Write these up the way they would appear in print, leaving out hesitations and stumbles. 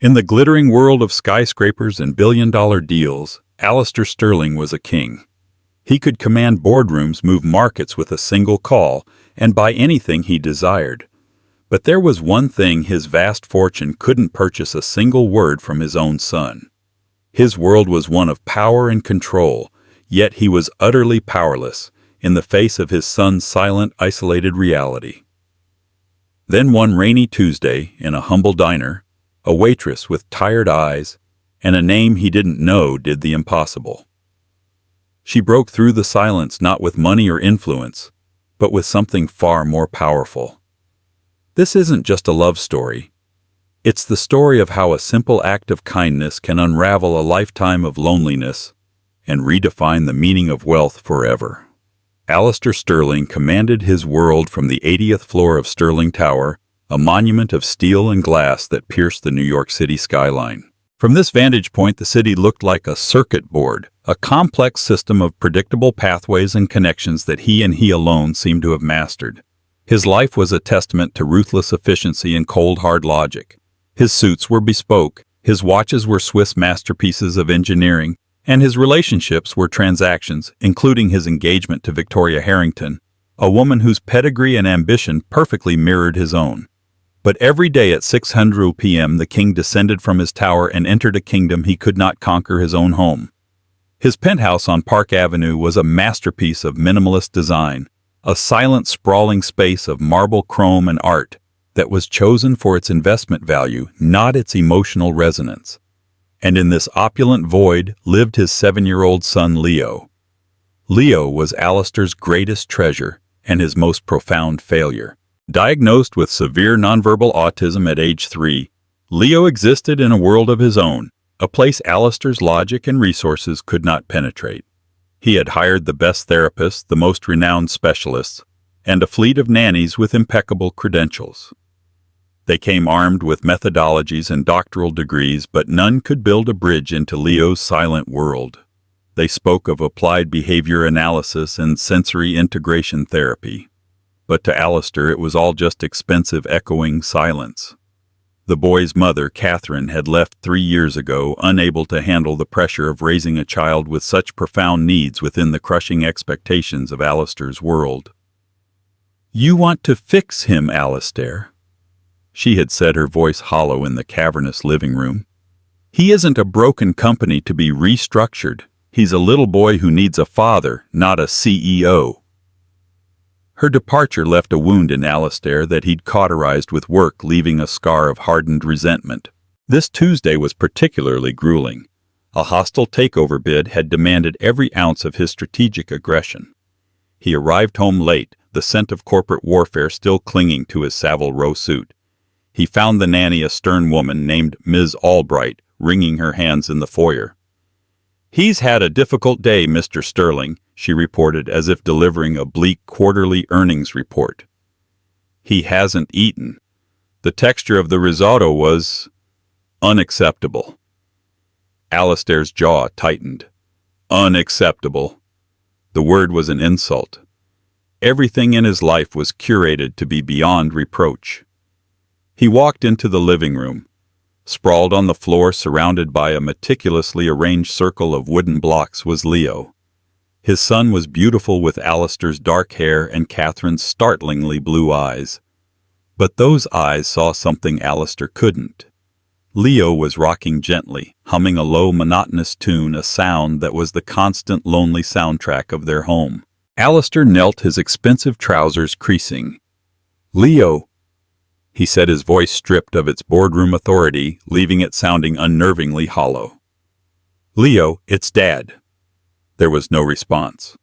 In the glittering world of skyscrapers and billion-dollar deals, Alistair Sterling was a king. He could command boardrooms, move markets with a single call, and buy anything he desired. But there was one thing his vast fortune couldn't purchase: a single word from his own son. His world was one of power and control, yet he was utterly powerless in the face of his son's silent, isolated reality. Then one rainy Tuesday, in a humble diner, a waitress with tired eyes and a name he didn't know did the impossible. She broke through the silence not with money or influence, but with something far more powerful. This isn't just a love story. It's the story of how a simple act of kindness can unravel a lifetime of loneliness and redefine the meaning of wealth forever. Alistair Sterling commanded his world from the 80th floor of Sterling Tower, a monument of steel and glass that pierced the New York City skyline. From this vantage point, the city looked like a circuit board, a complex system of predictable pathways and connections that he and he alone seemed to have mastered. His life was a testament to ruthless efficiency and cold, hard logic. His suits were bespoke, his watches were Swiss masterpieces of engineering, and his relationships were transactions, including his engagement to Victoria Harrington, a woman whose pedigree and ambition perfectly mirrored his own. But every day at 600 p.m. the king descended from his tower and entered a kingdom he could not conquer: his own home. His penthouse on Park Avenue was a masterpiece of minimalist design, a silent, sprawling space of marble, chrome, and art that was chosen for its investment value, not its emotional resonance. And in this opulent void lived his 7-year-old son Leo. Leo was Alistair's greatest treasure and his most profound failure. Diagnosed with severe nonverbal autism at age 3, Leo existed in a world of his own, a place Alistair's logic and resources could not penetrate. He had hired the best therapists, the most renowned specialists, and a fleet of nannies with impeccable credentials. They came armed with methodologies and doctoral degrees, but none could build a bridge into Leo's silent world. They spoke of applied behavior analysis and sensory integration therapy. But to Alistair it was all just expensive, echoing silence. The boy's mother, Catherine, had left 3 years ago, unable to handle the pressure of raising a child with such profound needs within the crushing expectations of Alistair's world. "You want to fix him, Alistair," she had said, her voice hollow in the cavernous living room. "He isn't a broken company to be restructured. He's a little boy who needs a father, not a CEO." Her departure left a wound in Alistair that he'd cauterized with work, leaving a scar of hardened resentment. This Tuesday was particularly grueling. A hostile takeover bid had demanded every ounce of his strategic aggression. He arrived home late, the scent of corporate warfare still clinging to his Savile Row suit. He found the nanny, a stern woman named Ms. Albright, wringing her hands in the foyer. "He's had a difficult day, Mr. Sterling," she reported, as if delivering a bleak quarterly earnings report. "He hasn't eaten. The texture of the risotto was unacceptable." Alistair's jaw tightened. Unacceptable. The word was an insult. Everything in his life was curated to be beyond reproach. He walked into the living room. Sprawled on the floor, surrounded by a meticulously arranged circle of wooden blocks, was Leo. His son was beautiful, with Alistair's dark hair and Catherine's startlingly blue eyes. But those eyes saw something Alistair couldn't. Leo was rocking gently, humming a low, monotonous tune, a sound that was the constant, lonely soundtrack of their home. Alistair knelt, his expensive trousers creasing. "Leo," he said, his voice stripped of its boardroom authority, leaving it sounding unnervingly hollow. "Leo, it's Dad." There was no response.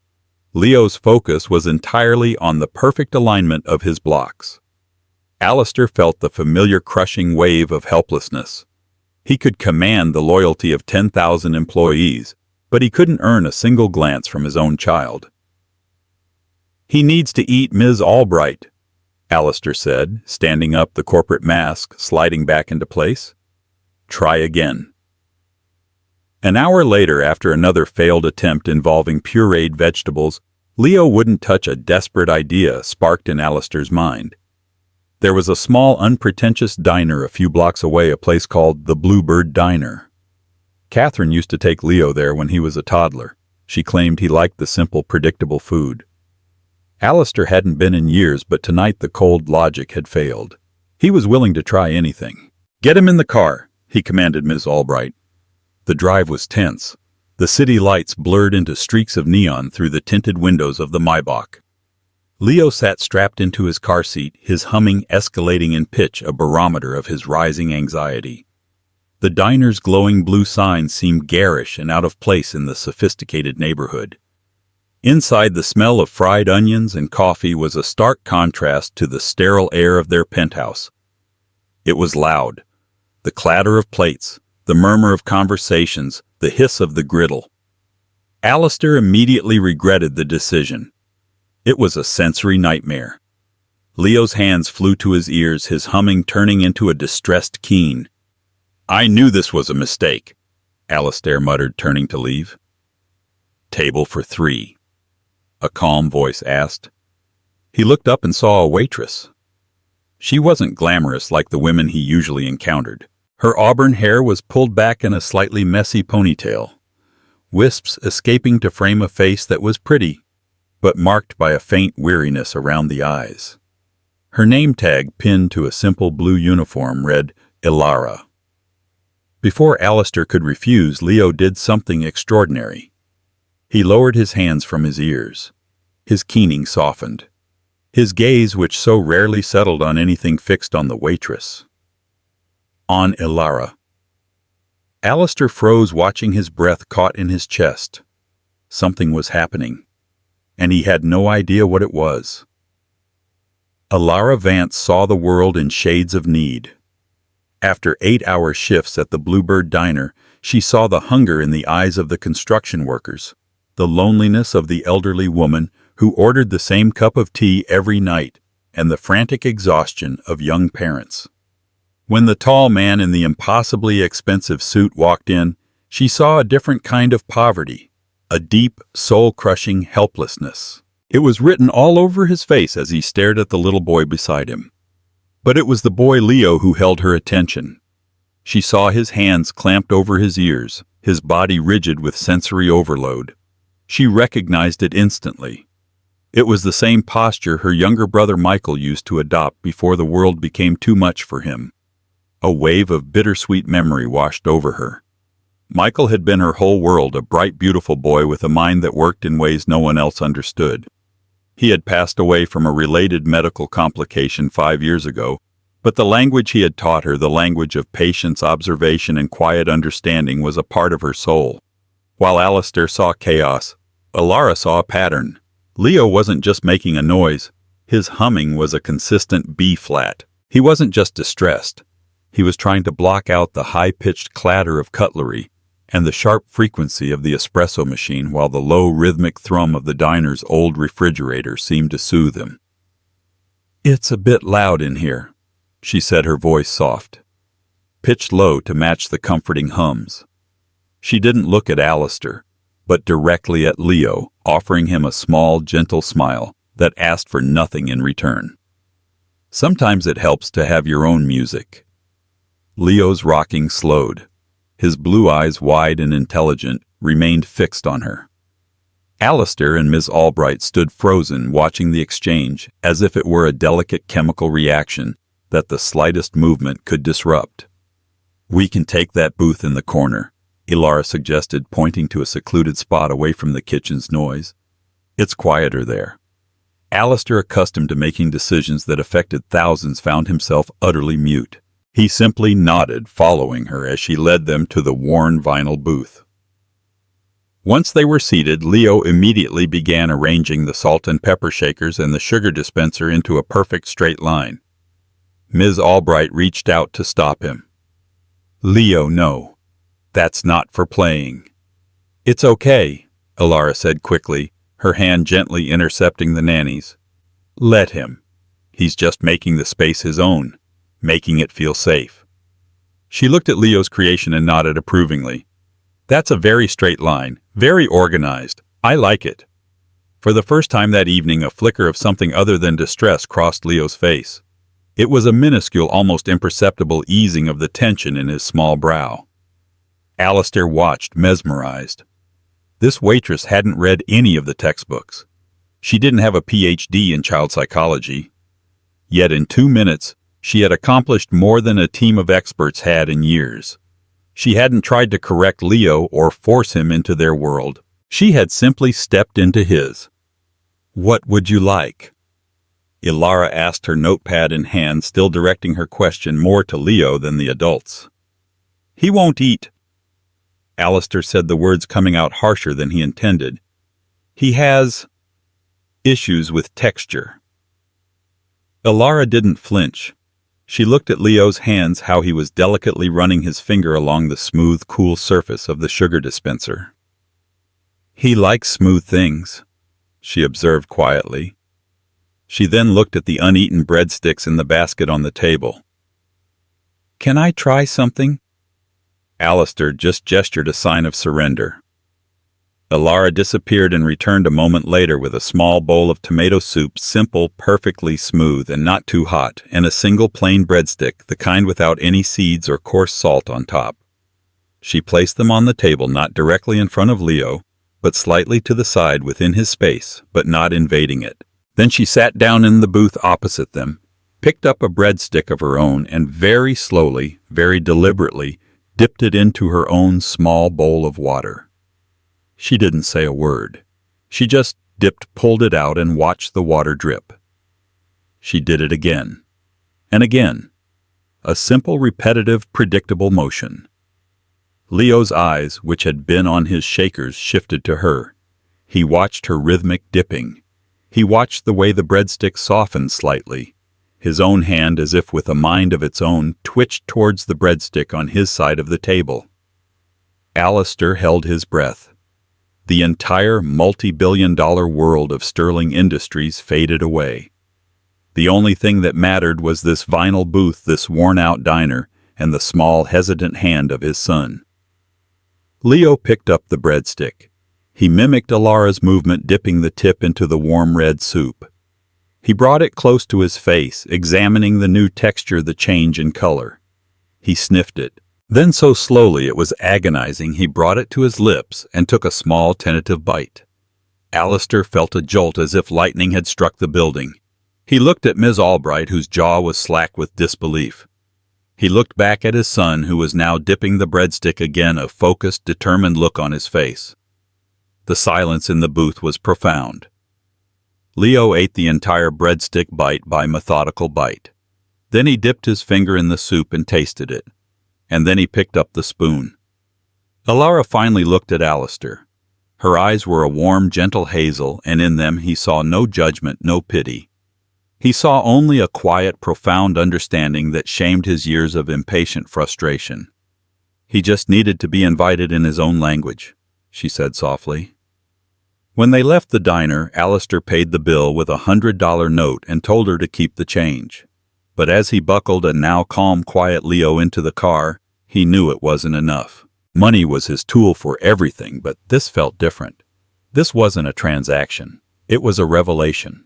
Leo's focus was entirely on the perfect alignment of his blocks. Alistair felt the familiar crushing wave of helplessness. He could command the loyalty of 10,000 employees, but he couldn't earn a single glance from his own child. "He needs to eat, Ms. Albright," Alistair said, standing up, the corporate mask sliding back into place. "Try again." An hour later, after another failed attempt involving pureed vegetables, Leo wouldn't touch a desperate idea sparked in Alistair's mind. There was a small, unpretentious diner a few blocks away, a place called the Bluebird Diner. Catherine used to take Leo there when he was a toddler. She claimed he liked the simple, predictable food. Alistair hadn't been in years, but tonight the cold logic had failed. He was willing to try anything. "Get him in the car," he commanded Ms. Albright. The drive was tense. The city lights blurred into streaks of neon through the tinted windows of the Maybach. Leo sat strapped into his car seat, his humming escalating in pitch, a barometer of his rising anxiety. The diner's glowing blue sign seemed garish and out of place in the sophisticated neighborhood. Inside, the smell of fried onions and coffee was a stark contrast to the sterile air of their penthouse. It was loud. The clatter of plates, the murmur of conversations, the hiss of the griddle. Alistair immediately regretted the decision. It was a sensory nightmare. Leo's hands flew to his ears, his humming turning into a distressed keen. "I knew this was a mistake," Alistair muttered, turning to leave. "Table for 3. A calm voice asked. He looked up and saw a waitress. She wasn't glamorous like the women he usually encountered. Her auburn hair was pulled back in a slightly messy ponytail, wisps escaping to frame a face that was pretty, but marked by a faint weariness around the eyes. Her name tag, pinned to a simple blue uniform, read Ilara. Before Alistair could refuse, Leo did something extraordinary. He lowered his hands from his ears. His keening softened. His gaze, which so rarely settled on anything, fixed on the waitress. On Ilara. Alistair froze, watching his breath caught in his chest. Something was happening, and he had no idea what it was. Ilara Vance saw the world in shades of need. After 8-hour shifts at the Bluebird Diner, she saw the hunger in the eyes of the construction workers, the loneliness of the elderly woman who ordered the same cup of tea every night, and the frantic exhaustion of young parents. When the tall man in the impossibly expensive suit walked in, she saw a different kind of poverty, a deep, soul-crushing helplessness. It was written all over his face as he stared at the little boy beside him. But it was the boy Leo who held her attention. She saw his hands clamped over his ears, his body rigid with sensory overload. She recognized it instantly. It was the same posture her younger brother Michael used to adopt before the world became too much for him. A wave of bittersweet memory washed over her. Michael had been her whole world, a bright, beautiful boy with a mind that worked in ways no one else understood. He had passed away from a related medical complication 5 years ago, but the language he had taught her, the language of patience, observation, and quiet understanding, was a part of her soul. While Alistair saw chaos, Ilara saw a pattern. Leo wasn't just making a noise. His humming was a consistent B-flat. He wasn't just distressed. He was trying to block out the high-pitched clatter of cutlery and the sharp frequency of the espresso machine, while the low rhythmic thrum of the diner's old refrigerator seemed to soothe him. "It's a bit loud in here," she said, her voice soft, pitched low to match the comforting hums. She didn't look at Alistair, but directly at Leo, offering him a small, gentle smile that asked for nothing in return. Sometimes it helps to have your own music. Leo's rocking slowed. His blue eyes, wide and intelligent, remained fixed on her. Alistair and Ms. Albright stood frozen, watching the exchange, as if it were a delicate chemical reaction that the slightest movement could disrupt. "We can take that booth in the corner," Ilara suggested, pointing to a secluded spot away from the kitchen's noise. "It's quieter there." Alistair, accustomed to making decisions that affected thousands, found himself utterly mute. He simply nodded, following her as she led them to the worn vinyl booth. Once they were seated, Leo immediately began arranging the salt and pepper shakers and the sugar dispenser into a perfect straight line. Ms. Albright reached out to stop him. "Leo, no. That's not for playing." "It's okay," Ilara said quickly, her hand gently intercepting the nanny's. "Let him. He's just making the space his own, making it feel safe." She looked at Leo's creation and nodded approvingly. "That's a very straight line, very organized. I like it." For the first time that evening, a flicker of something other than distress crossed Leo's face. It was a minuscule, almost imperceptible easing of the tension in his small brow. Alistair watched, mesmerized. This waitress hadn't read any of the textbooks. She didn't have a PhD in child psychology. Yet in 2 minutes, she had accomplished more than a team of experts had in years. She hadn't tried to correct Leo or force him into their world. She had simply stepped into his. "What would you like?" Ilara asked, her notepad in hand, still directing her question more to Leo than the adults. "He won't eat." Alistair said, the words coming out harsher than he intended. "He has issues with texture." Ilara didn't flinch. She looked at Leo's hands, how he was delicately running his finger along the smooth, cool surface of the sugar dispenser. "He likes smooth things," she observed quietly. She then looked at the uneaten breadsticks in the basket on the table. "Can I try something?" Alistair just gestured a sign of surrender. Ilara disappeared and returned a moment later with a small bowl of tomato soup, simple, perfectly smooth, and not too hot, and a single plain breadstick, the kind without any seeds or coarse salt on top. She placed them on the table, not directly in front of Leo, but slightly to the side within his space, but not invading it. Then she sat down in the booth opposite them, picked up a breadstick of her own, and very slowly, very deliberately, dipped it into her own small bowl of water. She didn't say a word. She just dipped, pulled it out, and watched the water drip. She did it again. And again. A simple, repetitive, predictable motion. Leo's eyes, which had been on his shakers, shifted to her. He watched her rhythmic dipping. He watched the way the breadstick softened slightly. His own hand, as if with a mind of its own, twitched towards the breadstick on his side of the table. Alistair held his breath. The entire multi-billion-dollar world of Sterling Industries faded away. The only thing that mattered was this vinyl booth, this worn-out diner, and the small, hesitant hand of his son. Leo picked up the breadstick. He mimicked Ilara's movement, dipping the tip into the warm red soup. He brought it close to his face, examining the new texture, the change in color. He sniffed it. Then so slowly it was agonizing, he brought it to his lips and took a small, tentative bite. Alistair felt a jolt as if lightning had struck the building. He looked at Ms. Albright, whose jaw was slack with disbelief. He looked back at his son, who was now dipping the breadstick again, a focused, determined look on his face. The silence in the booth was profound. Leo ate the entire breadstick bite by methodical bite. Then he dipped his finger in the soup and tasted it. And then he picked up the spoon. Ilara finally looked at Alistair. Her eyes were a warm, gentle hazel, and in them he saw no judgment, no pity. He saw only a quiet, profound understanding that shamed his years of impatient frustration. "He just needed to be invited in his own language," she said softly. When they left the diner, Alistair paid the bill with a $100 note and told her to keep the change. But as he buckled a now calm, quiet Leo into the car, he knew it wasn't enough. Money was his tool for everything, but this felt different. This wasn't a transaction. It was a revelation.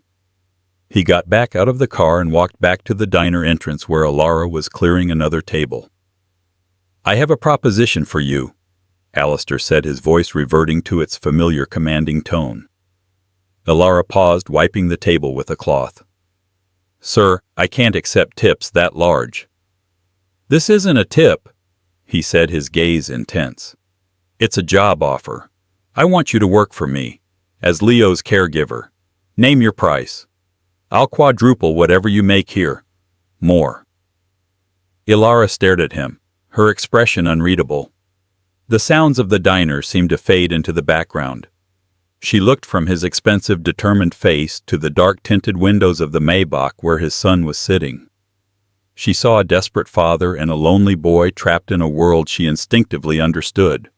He got back out of the car and walked back to the diner entrance where Ilara was clearing another table. "I have a proposition for you," Alistair said, his voice reverting to its familiar commanding tone. Ilara paused, wiping the table with a cloth. "Sir, I can't accept tips that large." "This isn't a tip," he said, his gaze intense. "It's a job offer. I want you to work for me, as Leo's caregiver. Name your price. I'll quadruple whatever you make here. More." Ilara stared at him, her expression unreadable. The sounds of the diner seemed to fade into the background. She looked from his expensive, determined face to the dark-tinted windows of the Maybach where his son was sitting. She saw a desperate father and a lonely boy trapped in a world she instinctively understood.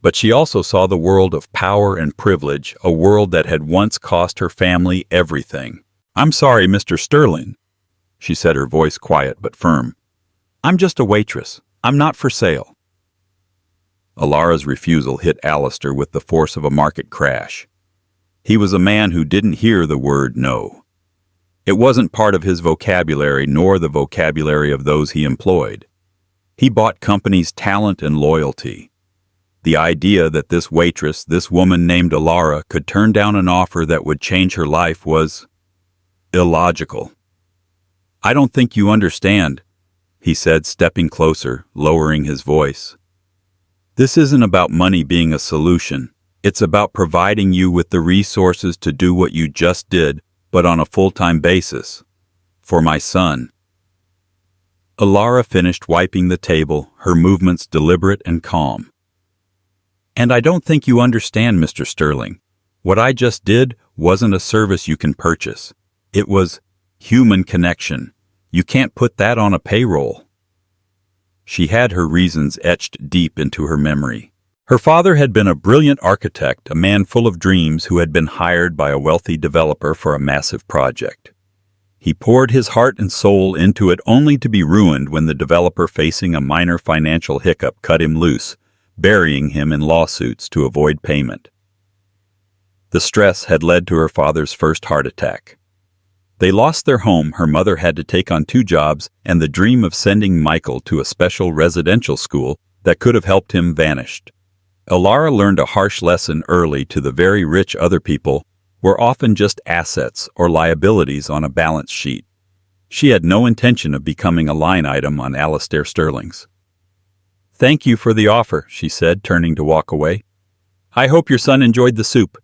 But she also saw the world of power and privilege, a world that had once cost her family everything. "I'm sorry, Mr. Sterling," she said, her voice quiet but firm. "I'm just a waitress. I'm not for sale." Ilara's refusal hit Alistair with the force of a market crash. He was a man who didn't hear the word no. It wasn't part of his vocabulary nor the vocabulary of those he employed. He bought companies' talent and loyalty. The idea that this waitress, this woman named Alara, could turn down an offer that would change her life was illogical. "I don't think you understand," he said, stepping closer, lowering his voice. "This isn't about money being a solution. It's about providing you with the resources to do what you just did, but on a full-time basis. For my son." Alara finished wiping the table, her movements deliberate and calm. "And I don't think you understand, Mr. Sterling. What I just did wasn't a service you can purchase. It was human connection. You can't put that on a payroll." She had her reasons etched deep into her memory. Her father had been a brilliant architect, a man full of dreams who had been hired by a wealthy developer for a massive project. He poured his heart and soul into it only to be ruined when the developer, facing a minor financial hiccup, cut him loose, burying him in lawsuits to avoid payment. The stress had led to her father's first heart attack. They lost their home, her mother had to take on 2 jobs, and the dream of sending Michael to a special residential school that could have helped him vanished. Alara learned a harsh lesson early: to the very rich, other people were often just assets or liabilities on a balance sheet. She had no intention of becoming a line item on Alistair Sterling's. "Thank you for the offer," she said, turning to walk away. "I hope your son enjoyed the soup."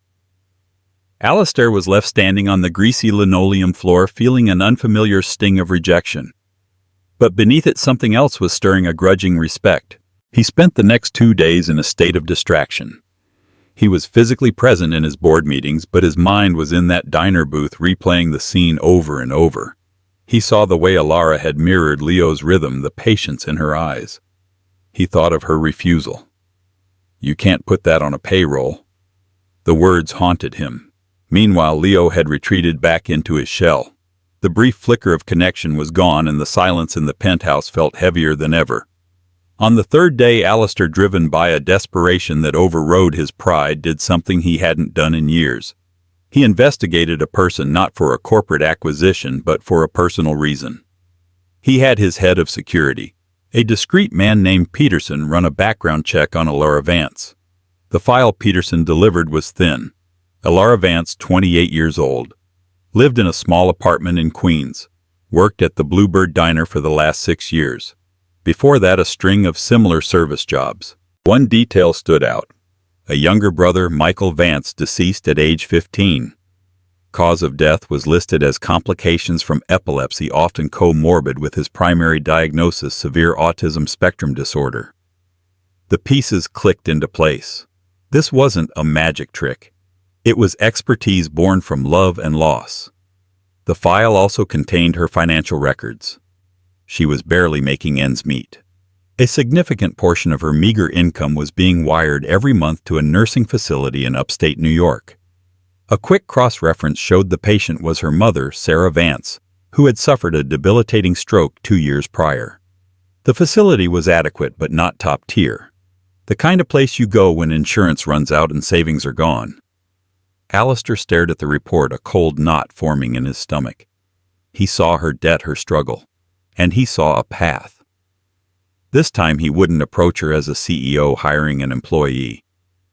Alistair was left standing on the greasy linoleum floor, feeling an unfamiliar sting of rejection. But beneath it, something else was stirring a grudging respect. He spent the next 2 days in a state of distraction. He was physically present in his board meetings, but his mind was in that diner booth, replaying the scene over and over. He saw the way Alara had mirrored Leo's rhythm, the patience in her eyes. He thought of her refusal. "You can't put that on a payroll." The words haunted him. Meanwhile, Leo had retreated back into his shell. The brief flicker of connection was gone, and the silence in the penthouse felt heavier than ever. On the 3rd day, Alistair, driven by a desperation that overrode his pride, did something he hadn't done in years. He investigated a person, not for a corporate acquisition, but for a personal reason. He had his head of security, a discreet man named Peterson, run a background check on Alara Vance. The file Peterson delivered was thin. Alara Vance, 28 years old, lived in a small apartment in Queens, worked at the Bluebird Diner for the last 6 years. Before that, a string of similar service jobs. One detail stood out: a younger brother, Michael Vance, deceased at age 15. Cause of death was listed as complications from epilepsy, often comorbid with his primary diagnosis, severe autism spectrum disorder. The pieces clicked into place. This wasn't a magic trick. It was expertise born from love and loss. The file also contained her financial records. She was barely making ends meet. A significant portion of her meager income was being wired every month to a nursing facility in upstate New York. A quick cross-reference showed the patient was her mother, Sarah Vance, who had suffered a debilitating stroke 2 years prior. The facility was adequate but not top tier. The kind of place you go when insurance runs out and savings are gone. Alistair stared at the report, a cold knot forming in his stomach. He saw her debt, her struggle, and he saw a path. This time he wouldn't approach her as a CEO hiring an employee.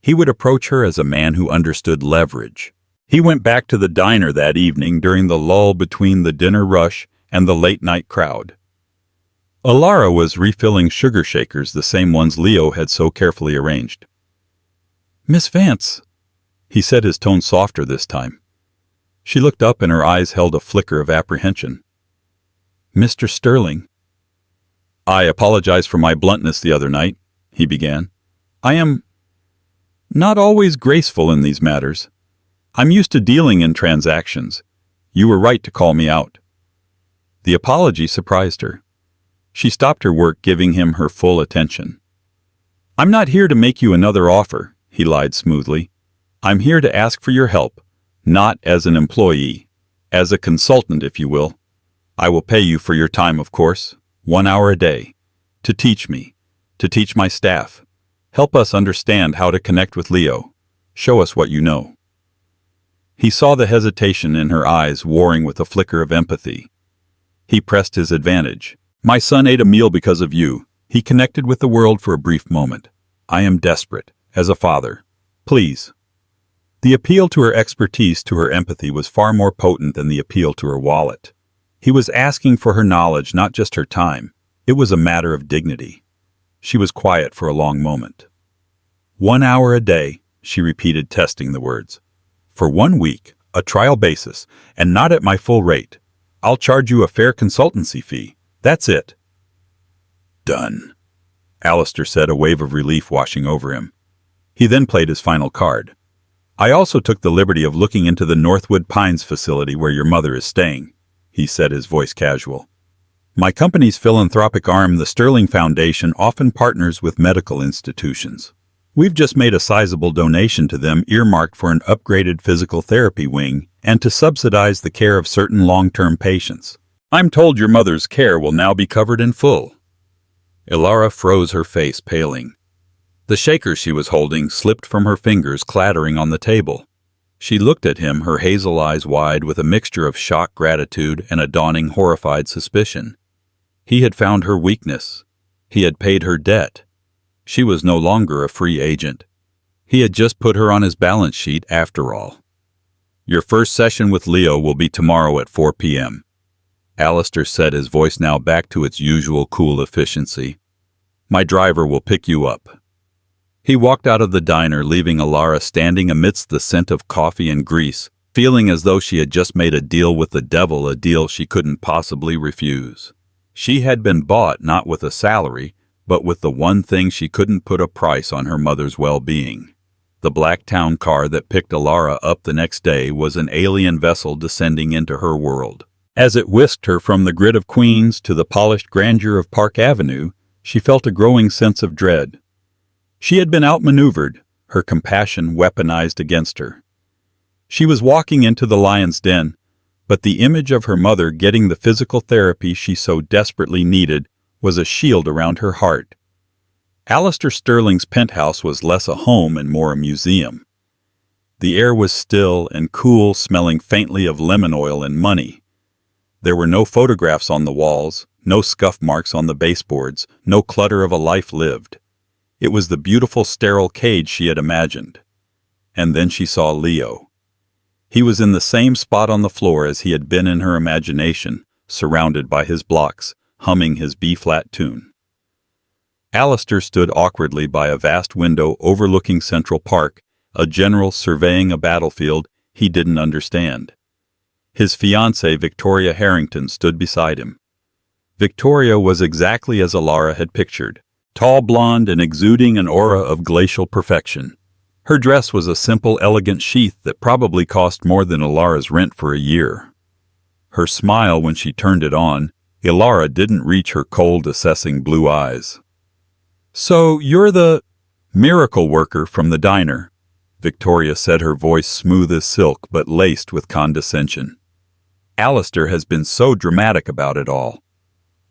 He would approach her as a man who understood leverage. He went back to the diner that evening during the lull between the dinner rush and the late-night crowd. Alara was refilling sugar shakers, the same ones Leo had so carefully arranged. "Miss Vance," he said, his tone softer this time. She looked up and her eyes held a flicker of apprehension. "Mr. Sterling." "I apologize for my bluntness the other night," he began. "I am not always graceful in these matters. I'm used to dealing in transactions. You were right to call me out." The apology surprised her. She stopped her work, giving him her full attention. "I'm not here to make you another offer," he lied smoothly. "I'm here to ask for your help, not as an employee, as a consultant, if you will. I will pay you for your time, of course, 1 hour a day, to teach me, to teach my staff. Help us understand how to connect with Leo. Show us what you know." He saw the hesitation in her eyes warring with a flicker of empathy. He pressed his advantage. My son ate a meal because of you. He connected with the world for a brief moment. I am desperate, as a father. Please. The appeal to her expertise, to her empathy, was far more potent than the appeal to her wallet. He was asking for her knowledge, not just her time. It was a matter of dignity. She was quiet for a long moment. 1 hour a day, she repeated, testing the words. For 1 week, a trial basis, and not at my full rate. I'll charge you a fair consultancy fee. That's it. Done, Alistair said, a wave of relief washing over him. He then played his final card. I also took the liberty of looking into the Northwood Pines facility where your mother is staying, he said, his voice casual. My company's philanthropic arm, the Sterling Foundation, often partners with medical institutions. We've just made a sizable donation to them, earmarked for an upgraded physical therapy wing and to subsidize the care of certain long-term patients. I'm told your mother's care will now be covered in full. Ilara froze, her face paling. The shaker she was holding slipped from her fingers, clattering on the table. She looked at him, her hazel eyes wide with a mixture of shocked gratitude and a dawning horrified suspicion. He had found her weakness. He had paid her debt. She was no longer a free agent. He had just put her on his balance sheet after all. Your first session with Leo will be tomorrow at 4 p.m. Alistair said, his voice now back to its usual cool efficiency. My driver will pick you up. He walked out of the diner, leaving Ilara standing amidst the scent of coffee and grease, feeling as though she had just made a deal with the devil, a deal she couldn't possibly refuse. She had been bought not with a salary, but with the one thing she couldn't put a price on: her mother's well-being. The black town car that picked Ilara up the next day was an alien vessel descending into her world. As it whisked her from the grid of Queens to the polished grandeur of Park Avenue, she felt a growing sense of dread. She had been outmaneuvered, her compassion weaponized against her. She was walking into the lion's den, but the image of her mother getting the physical therapy she so desperately needed was a shield around her heart. Alistair Sterling's penthouse was less a home and more a museum. The air was still and cool, smelling faintly of lemon oil and money. There were no photographs on the walls, no scuff marks on the baseboards, no clutter of a life lived. It was the beautiful, sterile cage she had imagined. And then she saw Leo. He was in the same spot on the floor as he had been in her imagination, surrounded by his blocks, humming his B-flat tune. Alistair stood awkwardly by a vast window overlooking Central Park, a general surveying a battlefield he didn't understand. His fiancée, Victoria Harrington, stood beside him. Victoria was exactly as Ilara had pictured. Tall, blonde, and exuding an aura of glacial perfection. Her dress was a simple, elegant sheath that probably cost more than Ilara's rent for a year. Her smile, when she turned it on, Ilara didn't reach her cold, assessing blue eyes. So you're the miracle worker from the diner, Victoria said, her voice smooth as silk but laced with condescension. Alistair has been so dramatic about it all.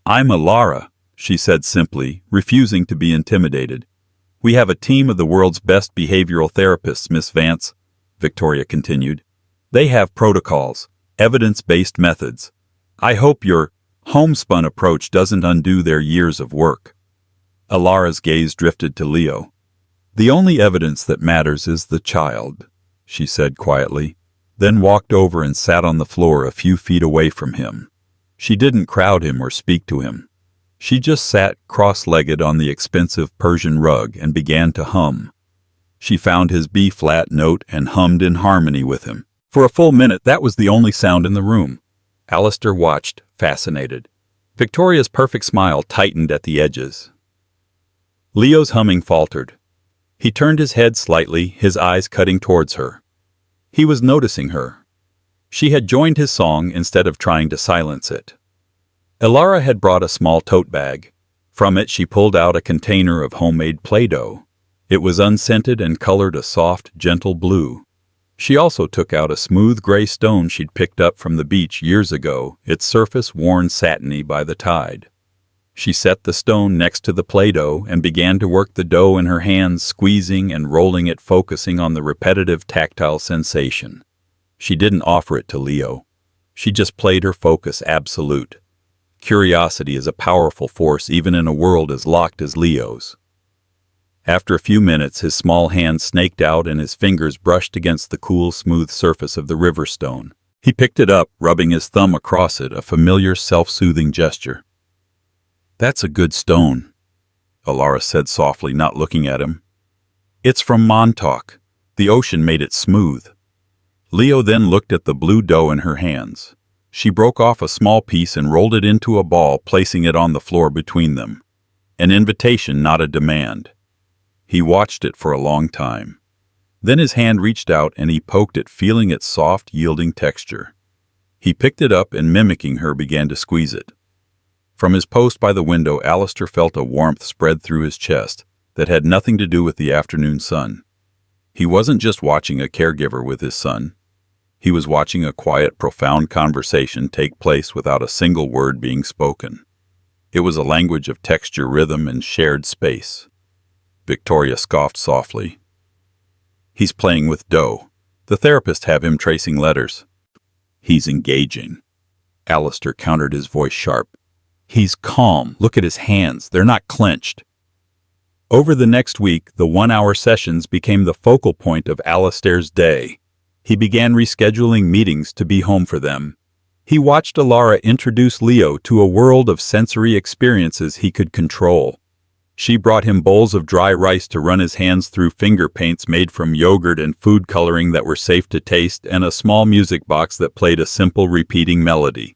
I'm Ilara, she said simply, refusing to be intimidated. We have a team of the world's best behavioral therapists, Miss Vance, Victoria continued. They have protocols, evidence-based methods. I hope your homespun approach doesn't undo their years of work. Ilara's gaze drifted to Leo. The only evidence that matters is the child, she said quietly, then walked over and sat on the floor a few feet away from him. She didn't crowd him or speak to him. She just sat cross-legged on the expensive Persian rug and began to hum. She found his B-flat note and hummed in harmony with him. For a full minute, that was the only sound in the room. Alistair watched, fascinated. Victoria's perfect smile tightened at the edges. Leo's humming faltered. He turned his head slightly, his eyes cutting towards her. He was noticing her. She had joined his song instead of trying to silence it. Ilara had brought a small tote bag. From it she pulled out a container of homemade Play-Doh. It was unscented and colored a soft, gentle blue. She also took out a smooth gray stone she'd picked up from the beach years ago, its surface worn satiny by the tide. She set the stone next to the Play-Doh and began to work the dough in her hands, squeezing and rolling it, focusing on the repetitive tactile sensation. She didn't offer it to Leo. She just played her focus absolute. Curiosity is a powerful force even in a world as locked as Leo's. After a few minutes, his small hand snaked out and his fingers brushed against the cool, smooth surface of the river stone. He picked it up, rubbing his thumb across it, a familiar, self-soothing gesture. "That's a good stone," Alara said softly, not looking at him. "It's from Montauk. The ocean made it smooth." Leo then looked at the blue dough in her hands. She broke off a small piece and rolled it into a ball, placing it on the floor between them. An invitation, not a demand. He watched it for a long time. Then his hand reached out and he poked it, feeling its soft, yielding texture. He picked it up and, mimicking her, began to squeeze it. From his post by the window, Alistair felt a warmth spread through his chest that had nothing to do with the afternoon sun. He wasn't just watching a caregiver with his son. He was watching a quiet, profound conversation take place without a single word being spoken. It was a language of texture, rhythm, and shared space. Victoria scoffed softly. "He's playing with dough. The therapists have him tracing letters." "He's engaging." Alistair countered, his voice sharp. "He's calm. Look at his hands. They're not clenched." Over the next week, the 1-hour sessions became the focal point of Alistair's day. He began rescheduling meetings to be home for them. He watched Alara introduce Leo to a world of sensory experiences he could control. She brought him bowls of dry rice to run his hands through, finger paints made from yogurt and food coloring that were safe to taste, and a small music box that played a simple repeating melody.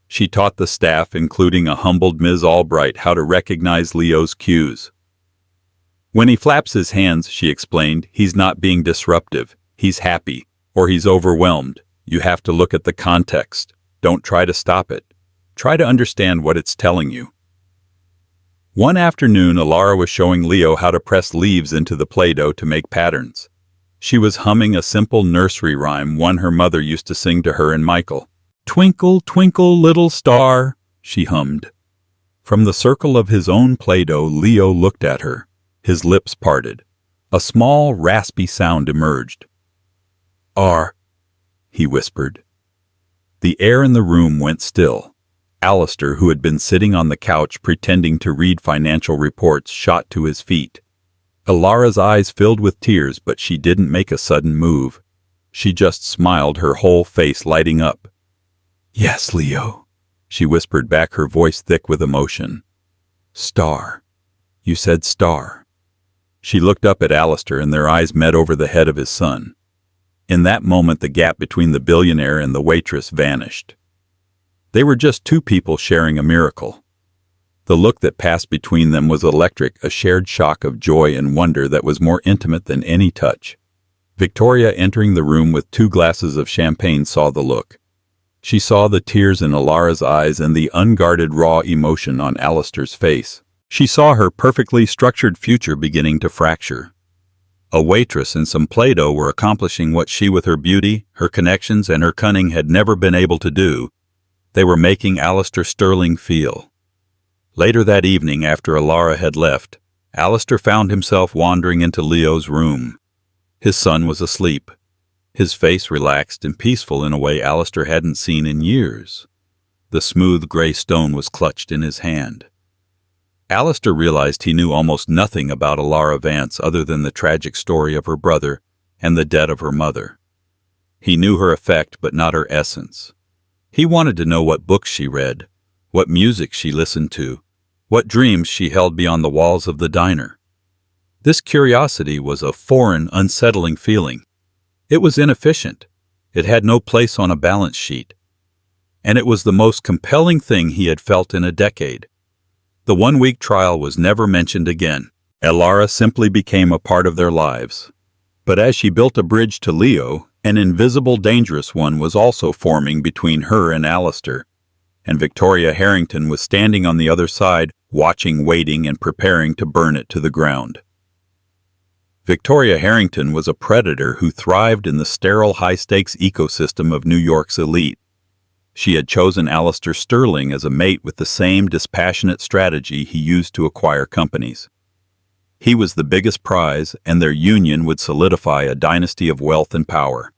She taught the staff, including a humbled Ms. Albright, how to recognize Leo's cues. "When he flaps his hands," she explained, "he's not being disruptive. He's happy, or he's overwhelmed. You have to look at the context. Don't try to stop it. Try to understand what it's telling you." One afternoon, Alara was showing Leo how to press leaves into the Play-Doh to make patterns. She was humming a simple nursery rhyme, one her mother used to sing to her and Michael. "Twinkle, twinkle, little star," she hummed. From the circle of his own Play-Doh, Leo looked at her. His lips parted. A small, raspy sound emerged. "R," he whispered. The air in the room went still. Alistair, who had been sitting on the couch pretending to read financial reports, shot to his feet. Alara's eyes filled with tears, but she didn't make a sudden move. She just smiled, her whole face lighting up. "Yes, Leo," she whispered back, her voice thick with emotion. "Star. You said star." She looked up at Alistair, and their eyes met over the head of his son. In that moment, the gap between the billionaire and the waitress vanished. They were just two people sharing a miracle. The look that passed between them was electric, a shared shock of joy and wonder that was more intimate than any touch. Victoria, entering the room with 2 glasses of champagne, saw the look. She saw the tears in Alara's eyes and the unguarded, raw emotion on Alistair's face. She saw her perfectly structured future beginning to fracture. A waitress and some Play-Doh were accomplishing what she, with her beauty, her connections, and her cunning, had never been able to do. They were making Alistair Sterling feel. Later that evening, after Alara had left, Alistair found himself wandering into Leo's room. His son was asleep, his face relaxed and peaceful in a way Alistair hadn't seen in years. The smooth gray stone was clutched in his hand. Alistair realized he knew almost nothing about Alara Vance other than the tragic story of her brother and the death of her mother. He knew her effect, but not her essence. He wanted to know what books she read, what music she listened to, what dreams she held beyond the walls of the diner. This curiosity was a foreign, unsettling feeling. It was inefficient. It had no place on a balance sheet. And it was the most compelling thing he had felt in a decade. The 1-week trial was never mentioned again. Alara simply became a part of their lives. But as she built a bridge to Leo, an invisible, dangerous one was also forming between her and Alistair, and Victoria Harrington was standing on the other side, watching, waiting, and preparing to burn it to the ground. Victoria Harrington was a predator who thrived in the sterile, high-stakes ecosystem of New York's elite. She had chosen Alistair Sterling as a mate with the same dispassionate strategy he used to acquire companies. He was the biggest prize, and their union would solidify a dynasty of wealth and power.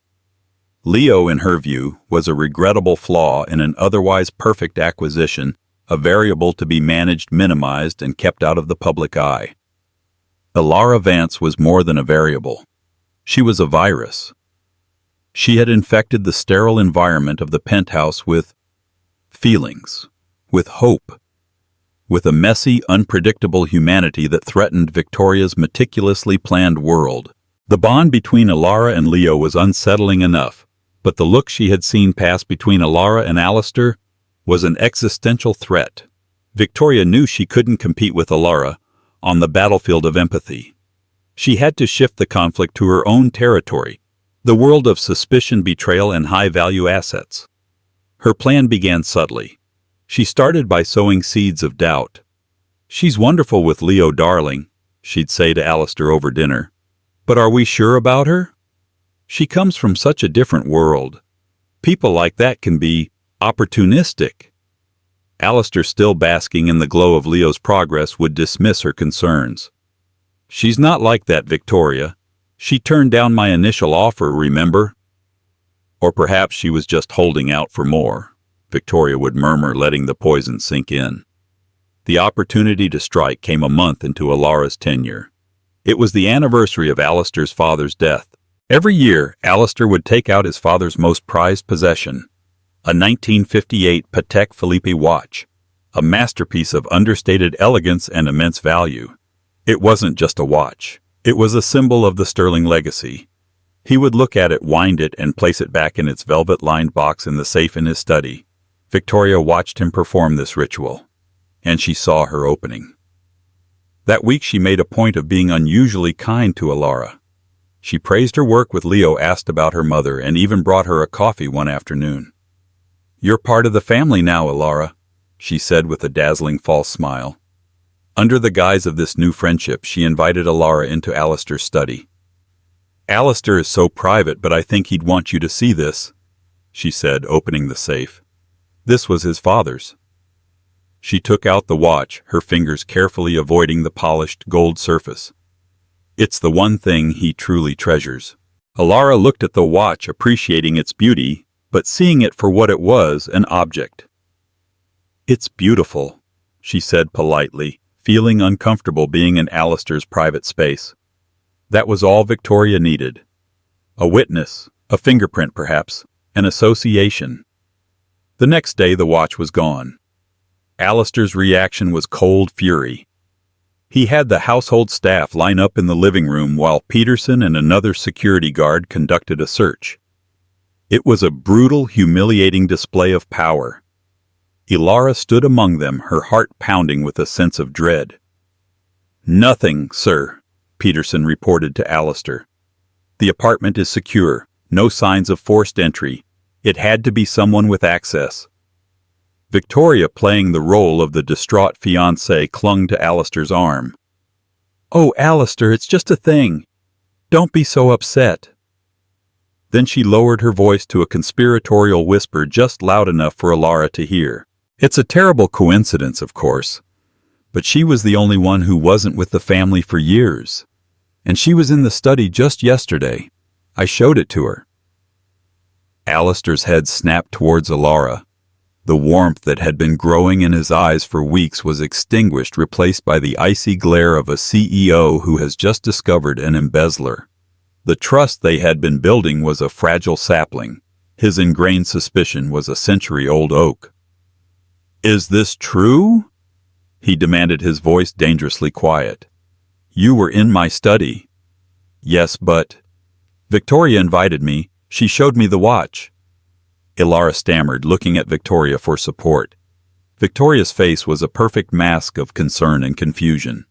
Leo, in her view, was a regrettable flaw in an otherwise perfect acquisition, a variable to be managed, minimized, and kept out of the public eye. Ilara Vance was more than a variable. She was a virus. She had infected the sterile environment of the penthouse with feelings, with hope, with a messy, unpredictable humanity that threatened Victoria's meticulously planned world. The bond between Ilara and Leo was unsettling enough, but the look she had seen pass between Ilara and Alistair was an existential threat. Victoria knew she couldn't compete with Ilara on the battlefield of empathy. She had to shift the conflict to her own territory, the world of suspicion, betrayal, and high-value assets. Her plan began subtly. She started by sowing seeds of doubt. "She's wonderful with Leo, darling," she'd say to Alistair over dinner. "But are we sure about her? She comes from such a different world. People like that can be opportunistic." Alistair, still basking in the glow of Leo's progress, would dismiss her concerns. "She's not like that, Victoria. She turned down my initial offer, remember?" Or perhaps she was just holding out for more, Victoria would murmur, letting the poison sink in. The opportunity to strike came a month into Ilara's tenure. It was the anniversary of Alistair's father's death. Every year, Alistair would take out his father's most prized possession, a 1958 Patek Philippe watch, a masterpiece of understated elegance and immense value. It wasn't just a watch. It was a symbol of the sterling legacy. He would look at it, wind it, and place it back in its velvet-lined box in the safe in his study. Victoria watched him perform this ritual, and she saw her opening. That week she made a point of being unusually kind to Ilara. She praised her work with Leo, asked about her mother, and even brought her a coffee one afternoon. "You're part of the family now, Ilara," she said with a dazzling false smile. Under the guise of this new friendship, she invited Ilara into Alistair's study. "Alistair is so private, but I think he'd want you to see this," she said, opening the safe. This was his father's. She took out the watch, her fingers carefully avoiding the polished gold surface. "It's the one thing he truly treasures." Ilara looked at the watch, appreciating its beauty, but seeing it for what it was, an object. "It's beautiful," she said politely, feeling uncomfortable being in Alistair's private space. That was all Victoria needed. A witness, a fingerprint perhaps, an association. The next day the watch was gone. Alistair's reaction was cold fury. He had the household staff line up in the living room while Peterson and another security guard conducted a search. It was a brutal, humiliating display of power. Ilara stood among them, her heart pounding with a sense of dread. "Nothing, sir," Peterson reported to Alistair. "The apartment is secure, no signs of forced entry. It had to be someone with access." Victoria, playing the role of the distraught fiancée, clung to Alistair's arm. "Oh, Alistair, it's just a thing. Don't be so upset." Then she lowered her voice to a conspiratorial whisper just loud enough for Ilara to hear. "It's a terrible coincidence, of course, but she was the only one who wasn't with the family for years. And she was in the study just yesterday. I showed it to her." Alistair's head snapped towards Ilara. The warmth that had been growing in his eyes for weeks was extinguished, replaced by the icy glare of a CEO who has just discovered an embezzler. The trust they had been building was a fragile sapling. His ingrained suspicion was a century-old oak. "Is this true?" he demanded, his voice dangerously quiet. "You were in my study." "Yes, but—" "Victoria invited me. She showed me the watch." Ilara stammered, looking at Victoria for support. Victoria's face was a perfect mask of concern and confusion.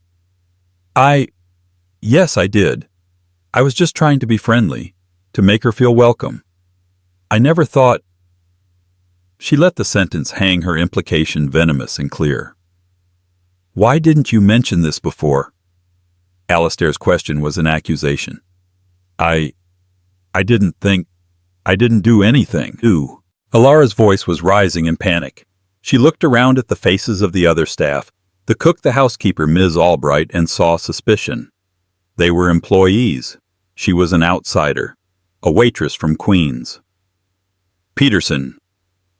Yes, I did. I was just trying to be friendly, to make her feel welcome. I never thought—" She let the sentence hang, her implication venomous and clear. "Why didn't you mention this before?" Alistair's question was an accusation. I didn't think— I didn't do anything." "Ooh." Ilara's voice was rising in panic. She looked around at the faces of the other staff, the cook, the housekeeper, Ms. Albright, and saw suspicion. They were employees. She was an outsider, a waitress from Queens. Peterson,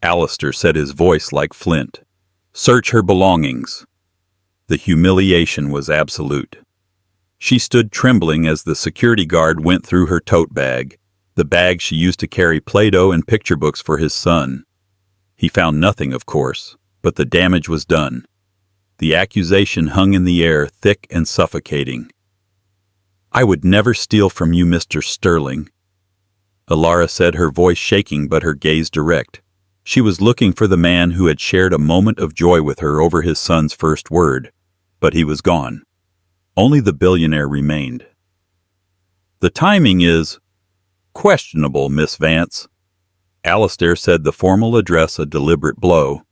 Alistair said, his voice like flint. Search her belongings. The humiliation was absolute. She stood trembling as the security guard went through her tote bag, the bag she used to carry Play-Doh and picture books for his son. He found nothing, of course, but the damage was done. The accusation hung in the air, thick and suffocating. I would never steal from you, Mr. Sterling, Alara said, her voice shaking but her gaze direct. She was looking for the man who had shared a moment of joy with her over his son's first word, but he was gone. Only the billionaire remained. The timing is questionable, Miss Vance. Alistair said, the formal address a deliberate blow.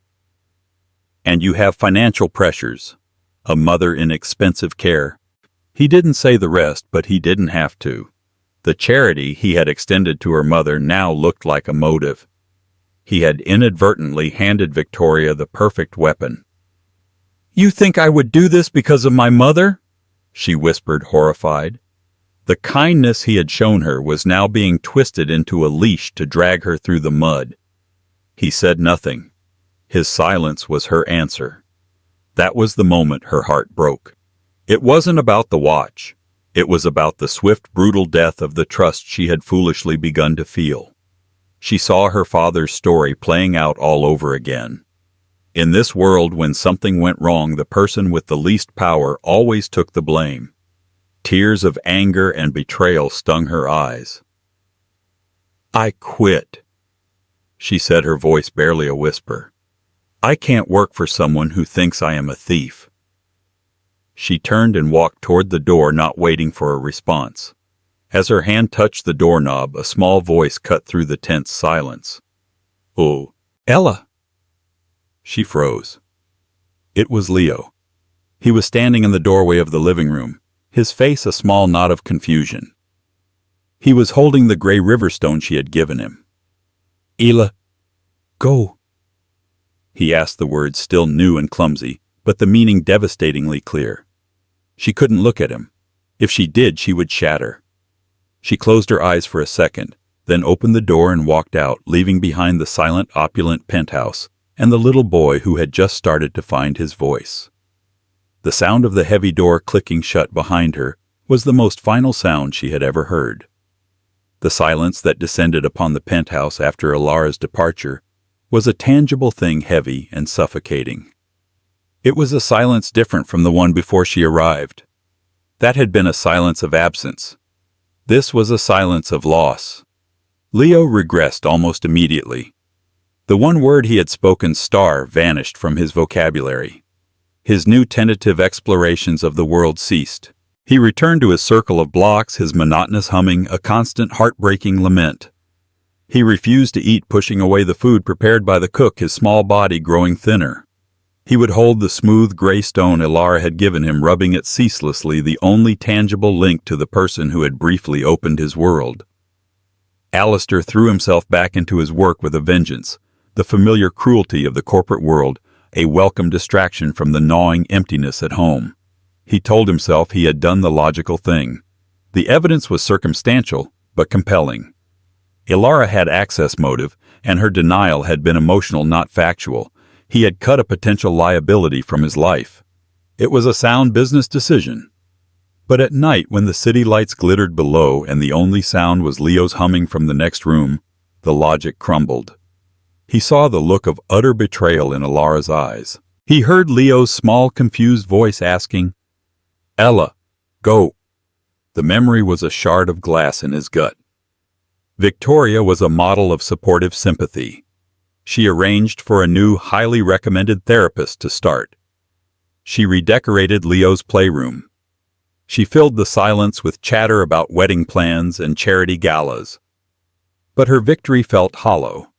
And you have financial pressures, a mother in expensive care. He didn't say the rest, but he didn't have to. The charity he had extended to her mother now looked like a motive. He had inadvertently handed Victoria the perfect weapon. You think I would do this because of my mother? She whispered, horrified. The kindness he had shown her was now being twisted into a leash to drag her through the mud. He said nothing. His silence was her answer. That was the moment her heart broke. It wasn't about the watch. It was about the swift, brutal death of the trust she had foolishly begun to feel. She saw her father's story playing out all over again. In this world, when something went wrong, the person with the least power always took the blame. Tears of anger and betrayal stung her eyes. I quit, she said, her voice barely a whisper. I can't work for someone who thinks I am a thief. She turned and walked toward the door, not waiting for a response. As her hand touched the doorknob, a small voice cut through the tense silence. Oh, Ella! She froze. It was Leo. He was standing in the doorway of the living room, his face a small knot of confusion. He was holding the gray riverstone she had given him. Ella, go. He asked, the words still new and clumsy, but the meaning devastatingly clear. She couldn't look at him. If she did, she would shatter. She closed her eyes for a second, then opened the door and walked out, leaving behind the silent, opulent penthouse and the little boy who had just started to find his voice. The sound of the heavy door clicking shut behind her was the most final sound she had ever heard. The silence that descended upon the penthouse after Alara's departure was a tangible thing, heavy and suffocating. It was a silence different from the one before she arrived. That had been a silence of absence. This was a silence of loss. Leo regressed almost immediately. The one word he had spoken, star, vanished from his vocabulary. His new tentative explorations of the world ceased. He returned to his circle of blocks, his monotonous humming, a constant heartbreaking lament. He refused to eat, pushing away the food prepared by the cook, his small body growing thinner. He would hold the smooth gray stone Alara had given him, rubbing it ceaselessly, the only tangible link to the person who had briefly opened his world. Alistair threw himself back into his work with a vengeance, the familiar cruelty of the corporate world, a welcome distraction from the gnawing emptiness at home. He told himself he had done the logical thing. The evidence was circumstantial, but compelling. Alara had access motive, and her denial had been emotional, not factual. He had cut a potential liability from his life. It was a sound business decision. But at night, when the city lights glittered below and the only sound was Leo's humming from the next room, the logic crumbled. He saw the look of utter betrayal in Alara's eyes. He heard Leo's small, confused voice asking, Ella, go. The memory was a shard of glass in his gut. Victoria was a model of supportive sympathy. She arranged for a new, highly recommended therapist to start. She redecorated Leo's playroom. She filled the silence with chatter about wedding plans and charity galas. But her victory felt hollow.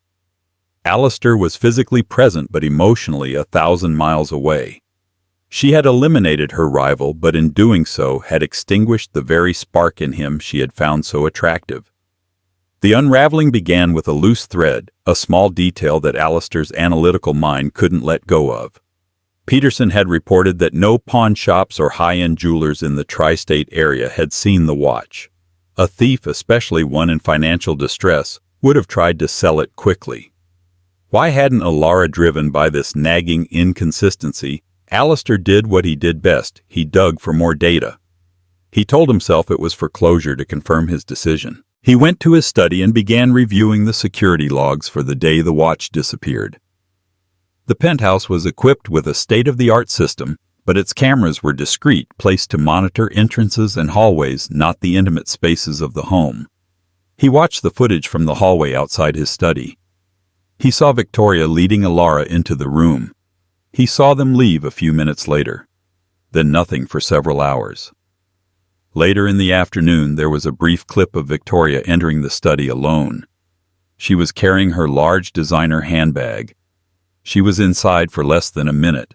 Alistair was physically present but emotionally 1,000 miles away. She had eliminated her rival, but in doing so had extinguished the very spark in him she had found so attractive. The unraveling began with a loose thread, a small detail that Alistair's analytical mind couldn't let go of. Peterson had reported that no pawn shops or high-end jewelers in the tri-state area had seen the watch. A thief, especially one in financial distress, would have tried to sell it quickly. Why hadn't Alara driven by this nagging inconsistency? Alistair did what he did best. He dug for more data. He told himself it was for closure to confirm his decision. He went to his study and began reviewing the security logs for the day the watch disappeared. The penthouse was equipped with a state-of-the-art system, but its cameras were discreet, placed to monitor entrances and hallways, not the intimate spaces of the home. He watched the footage from the hallway outside his study. He saw Victoria leading Alara into the room. He saw them leave a few minutes later. Then nothing for several hours. Later in the afternoon, there was a brief clip of Victoria entering the study alone. She was carrying her large designer handbag. She was inside for less than a minute.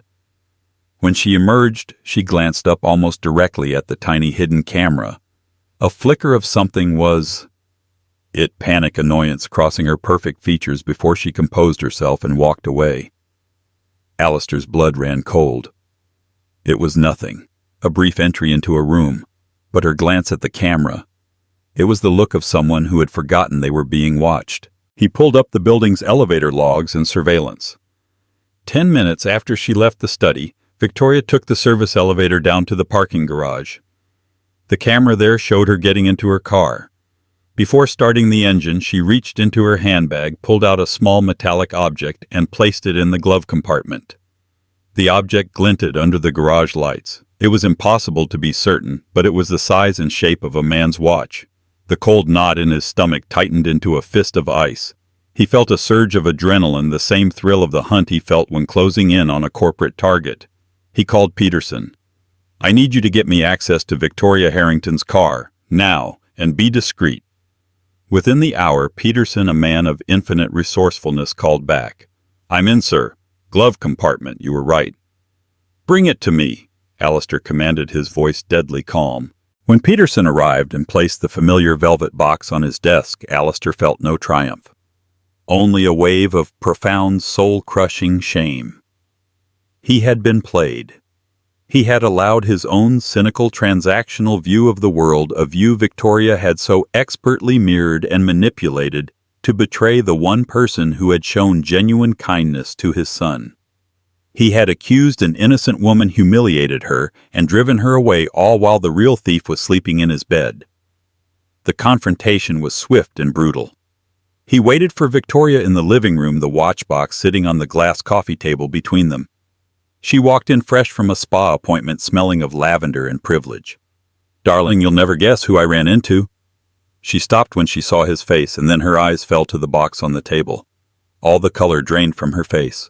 When she emerged, she glanced up almost directly at the tiny hidden camera. A flicker of something was... panic annoyance crossing her perfect features before she composed herself and walked away. Alistair's blood ran cold. It was nothing, a brief entry into a room, but her glance at the camera. It was the look of someone who had forgotten they were being watched. He pulled up the building's elevator logs and surveillance. 10 minutes after she left the study, Victoria took the service elevator down to the parking garage. The camera there showed her getting into her car. Before starting the engine, she reached into her handbag, pulled out a small metallic object, and placed it in the glove compartment. The object glinted under the garage lights. It was impossible to be certain, but it was the size and shape of a man's watch. The cold knot in his stomach tightened into a fist of ice. He felt a surge of adrenaline, the same thrill of the hunt he felt when closing in on a corporate target. He called Peterson. "I need you to get me access to Victoria Harrington's car, now, and be discreet." Within the hour, Peterson, a man of infinite resourcefulness, called back. "I'm in, sir. Glove compartment, you were right." "Bring it to me," Alistair commanded, his voice deadly calm. When Peterson arrived and placed the familiar velvet box on his desk, Alistair felt no triumph. Only a wave of profound, soul-crushing shame. He had been played. He had allowed his own cynical transactional view of the world, a view Victoria had so expertly mirrored and manipulated, to betray the one person who had shown genuine kindness to his son. He had accused an innocent woman, humiliated her, and driven her away, all while the real thief was sleeping in his bed. The confrontation was swift and brutal. He waited for Victoria in the living room, the watch box sitting on the glass coffee table between them. She walked in fresh from a spa appointment, smelling of lavender and privilege. "Darling, you'll never guess who I ran into." She stopped when she saw his face, and then her eyes fell to the box on the table. All the color drained from her face.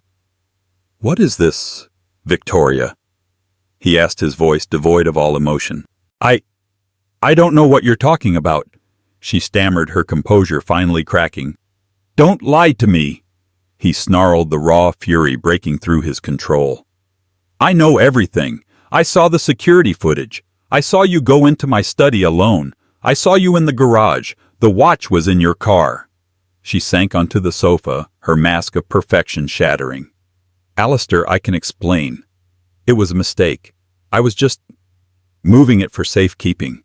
"What is this, Victoria?" he asked, his voice devoid of all emotion. I don't know what you're talking about," she stammered, her composure finally cracking. "Don't lie to me," he snarled, the raw fury breaking through his control. "I know everything. I saw the security footage. I saw you go into my study alone. I saw you in the garage. The watch was in your car." She sank onto the sofa, her mask of perfection shattering. "Alistair, I can explain. It was a mistake. I was just moving it for safekeeping.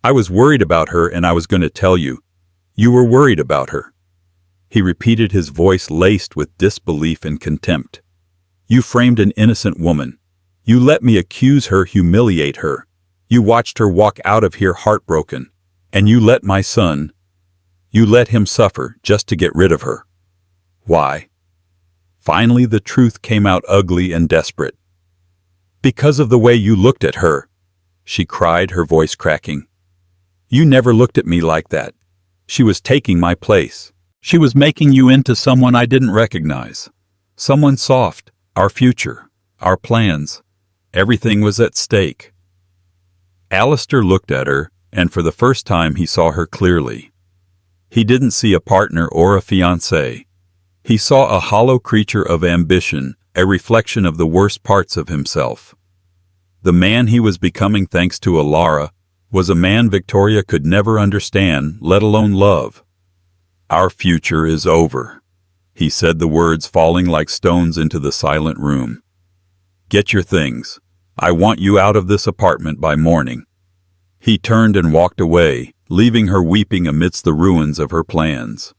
I was worried about her, and I was going to tell you. You were worried about her." He repeated, his voice laced with disbelief and contempt. "You framed an innocent woman. You let me accuse her, humiliate her. You watched her walk out of here heartbroken. And you let my son, you let him suffer just to get rid of her. Why?" Finally, the truth came out, ugly and desperate. "Because of the way you looked at her," she cried, her voice cracking. "You never looked at me like that. She was taking my place. She was making you into someone I didn't recognize. Someone soft. Our future. Our plans. Everything was at stake." Alistair looked at her, and for the first time he saw her clearly. He didn't see a partner or a fiancé. He saw a hollow creature of ambition, a reflection of the worst parts of himself. The man he was becoming, thanks to Alara, was a man Victoria could never understand, let alone love. "Our future is over," he said, the words falling like stones into the silent room. "Get your things. I want you out of this apartment by morning." He turned and walked away, leaving her weeping amidst the ruins of her plans.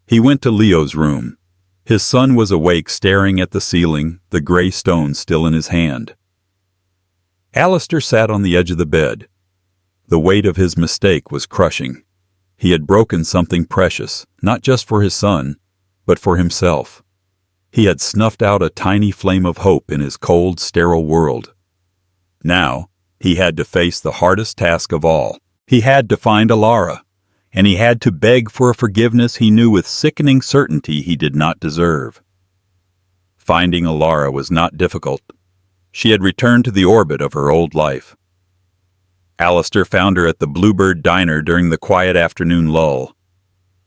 He went to Leo's room. His son was awake, staring at the ceiling, the gray stone still in his hand. Alistair sat on the edge of the bed. The weight of his mistake was crushing. He had broken something precious, not just for his son, but for himself. He had snuffed out a tiny flame of hope in his cold, sterile world. Now, he had to face the hardest task of all. He had to find Alara, and he had to beg for a forgiveness he knew with sickening certainty he did not deserve. Finding Alara was not difficult. She had returned to the orbit of her old life. Alistair found her at the Bluebird Diner during the quiet afternoon lull.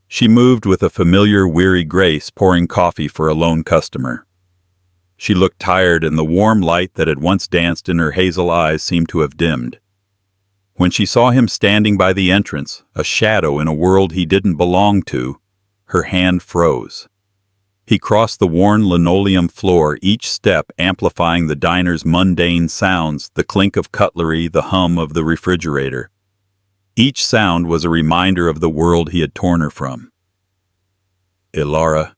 She moved with a familiar, weary grace, pouring coffee for a lone customer. She looked tired, and the warm light that had once danced in her hazel eyes seemed to have dimmed. When she saw him standing by the entrance, a shadow in a world he didn't belong to, her hand froze. He crossed the worn linoleum floor, each step amplifying the diner's mundane sounds, the clink of cutlery, the hum of the refrigerator. Each sound was a reminder of the world he had torn her from. "Alara,"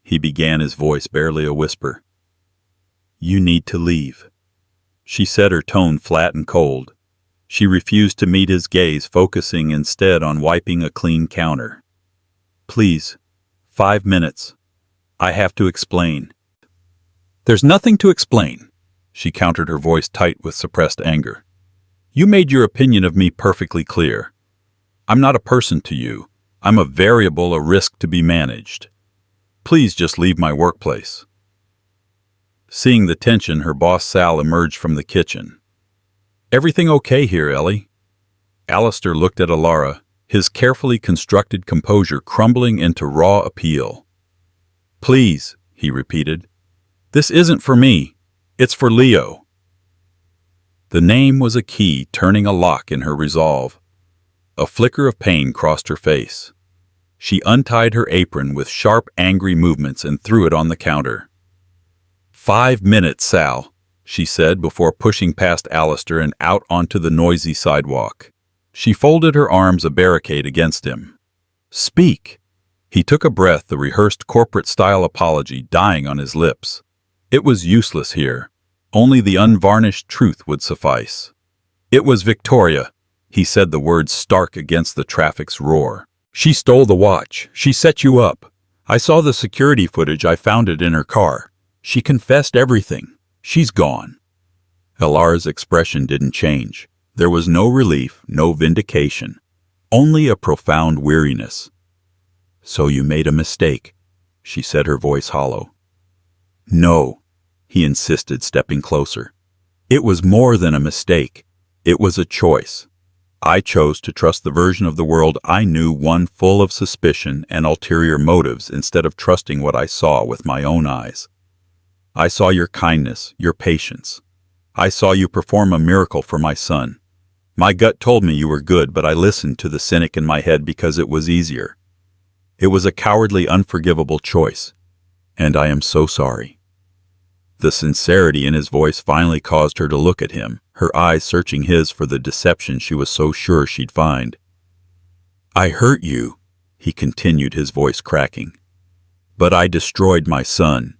he began, his voice barely a whisper. "You need to leave." She said, her tone flat and cold. She refused to meet his gaze, focusing instead on wiping a clean counter. "Please, 5 minutes. I have to explain." "There's nothing to explain," she countered, her voice tight with suppressed anger. "You made your opinion of me perfectly clear. I'm not a person to you. I'm a variable, a risk to be managed. Please just leave my workplace." Seeing the tension, her boss Sal emerged from the kitchen. "Everything okay here, Ellie?" Alistair looked at Alara, his carefully constructed composure crumbling into raw appeal. "Please," he repeated. "This isn't for me. It's for Leo." The name was a key turning a lock in her resolve. A flicker of pain crossed her face. She untied her apron with sharp, angry movements and threw it on the counter. "5 minutes, Sal," she said before pushing past Alistair and out onto the noisy sidewalk. She folded her arms, a barricade against him. "Speak." He took a breath, the rehearsed corporate-style apology dying on his lips. It was useless here. Only the unvarnished truth would suffice. "It was Victoria," he said, the words stark against the traffic's roar. "She stole the watch. She set you up. I saw the security footage. I found it in her car. She confessed everything. She's gone." Alara's expression didn't change. There was no relief, no vindication. Only a profound weariness. "So you made a mistake," she said, her voice hollow. "No," he insisted, stepping closer. "It was more than a mistake. It was a choice. I chose to trust the version of the world I knew, one full of suspicion and ulterior motives, instead of trusting what I saw with my own eyes. I saw your kindness, your patience. I saw you perform a miracle for my son. My gut told me you were good, but I listened to the cynic in my head because it was easier. It was a cowardly, unforgivable choice, and I am so sorry." The sincerity in his voice finally caused her to look at him, her eyes searching his for the deception she was so sure she'd find. "I hurt you," he continued, his voice cracking. "But I destroyed my son.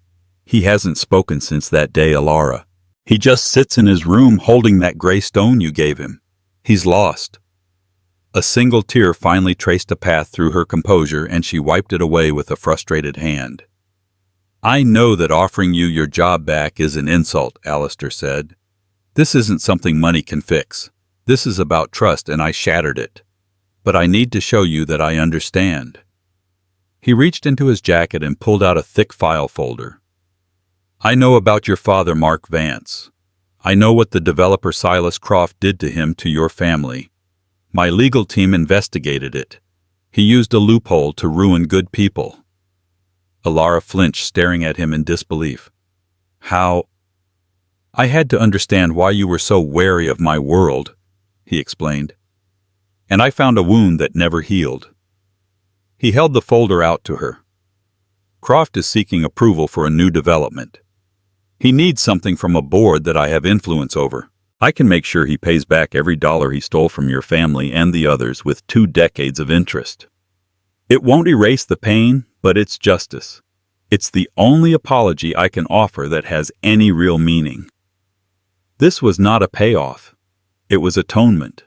He hasn't spoken since that day, Alara. He just sits in his room holding that gray stone you gave him. He's lost." A single tear finally traced a path through her composure, and she wiped it away with a frustrated hand. "I know that offering you your job back is an insult," Alistair said. "This isn't something money can fix. This is about trust, and I shattered it. But I need to show you that I understand." He reached into his jacket and pulled out a thick file folder. "I know about your father, Mark Vance. I know what the developer Silas Croft did to him, to your family. My legal team investigated it. He used a loophole to ruin good people." Alara flinched, staring at him in disbelief. "How?" "I had to understand why you were so wary of my world," he explained. "And I found a wound that never healed." He held the folder out to her. "Croft is seeking approval for a new development. He needs something from a board that I have influence over. I can make sure he pays back every dollar he stole from your family and the others with 2 decades of interest. It won't erase the pain, but it's justice. It's the only apology I can offer that has any real meaning. This was not a payoff. It was atonement.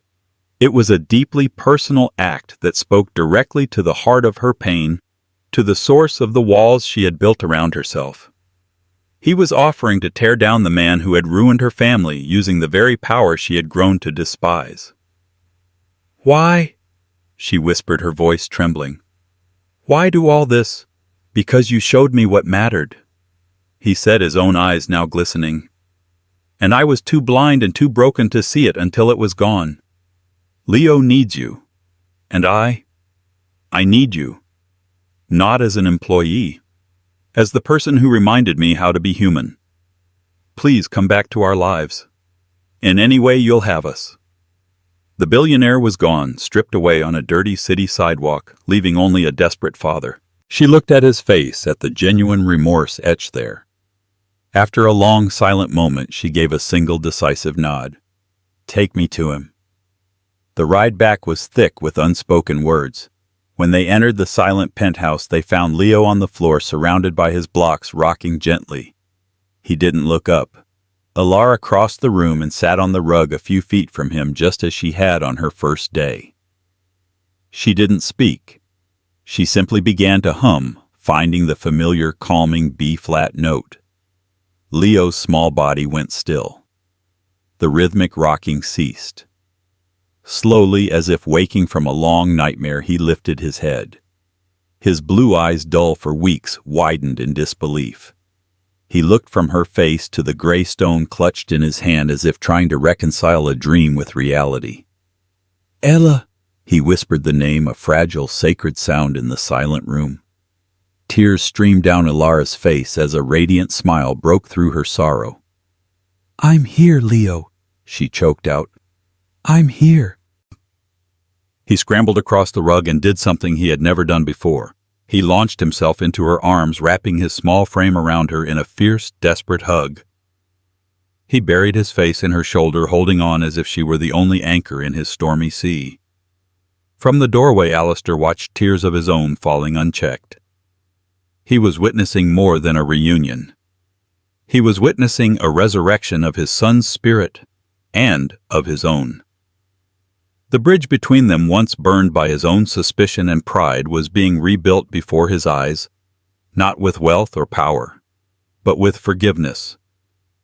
It was a deeply personal act that spoke directly to the heart of her pain, to the source of the walls she had built around herself. He was offering to tear down the man who had ruined her family using the very power she had grown to despise. "Why?" she whispered, her voice trembling. "Why do all this?" "Because you showed me what mattered," he said, his own eyes now glistening. "And I was too blind and too broken to see it until it was gone. Leo needs you. And I need you. Not as an employee. As the person who reminded me how to be human. Please come back to our lives. In any way you'll have us." The billionaire was gone, stripped away on a dirty city sidewalk, leaving only a desperate father. She looked at his face, at the genuine remorse etched there. After a long, silent moment, she gave a single decisive nod. "Take me to him." The ride back was thick with unspoken words. When they entered the silent penthouse, they found Leo on the floor, surrounded by his blocks, rocking gently. He didn't look up. Alara crossed the room and sat on the rug a few feet from him, just as she had on her first day. She didn't speak. She simply began to hum, finding the familiar, calming B-flat note. Leo's small body went still. The rhythmic rocking ceased. Slowly, as if waking from a long nightmare, he lifted his head. His blue eyes, dull for weeks, widened in disbelief. He looked from her face to the gray stone clutched in his hand, as if trying to reconcile a dream with reality. "Ella," he whispered the name, a fragile, sacred sound in the silent room. Tears streamed down Alara's face as a radiant smile broke through her sorrow. "I'm here, Leo," she choked out. "I'm here." He scrambled across the rug and did something he had never done before. He launched himself into her arms, wrapping his small frame around her in a fierce, desperate hug. He buried his face in her shoulder, holding on as if she were the only anchor in his stormy sea. From the doorway, Alistair watched tears of his own falling unchecked. He was witnessing more than a reunion. He was witnessing a resurrection of his son's spirit and of his own. The bridge between them, once burned by his own suspicion and pride, was being rebuilt before his eyes, not with wealth or power, but with forgiveness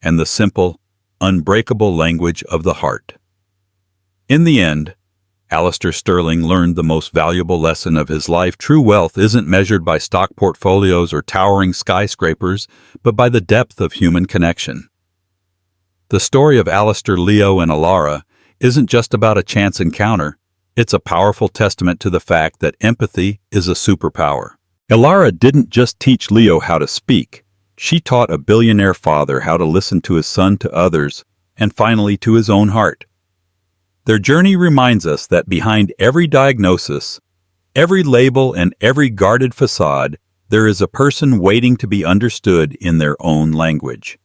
and the simple, unbreakable language of the heart. In the end, Alistair Sterling learned the most valuable lesson of his life. True wealth isn't measured by stock portfolios or towering skyscrapers, but by the depth of human connection. The story of Alistair, Leo, and Alara isn't just about a chance encounter. It's a powerful testament to the fact that empathy is a superpower. Alara didn't just teach Leo how to speak. She taught a billionaire father how to listen to his son, to others, and finally to his own heart. Their journey reminds us that behind every diagnosis, every label, and every guarded facade, there is a person waiting to be understood in their own language.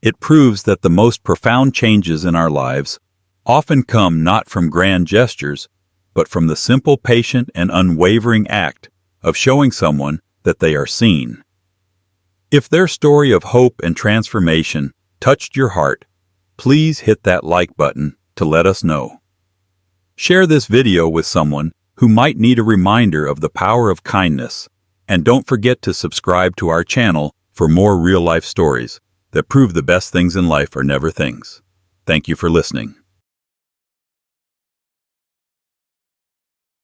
It proves that the most profound changes in our lives often come not from grand gestures, but from the simple, patient, and unwavering act of showing someone that they are seen. If their story of hope and transformation touched your heart, please hit that like button to let us know. Share this video with someone who might need a reminder of the power of kindness, and don't forget to subscribe to our channel for more real-life stories that prove the best things in life are never things. Thank you for listening.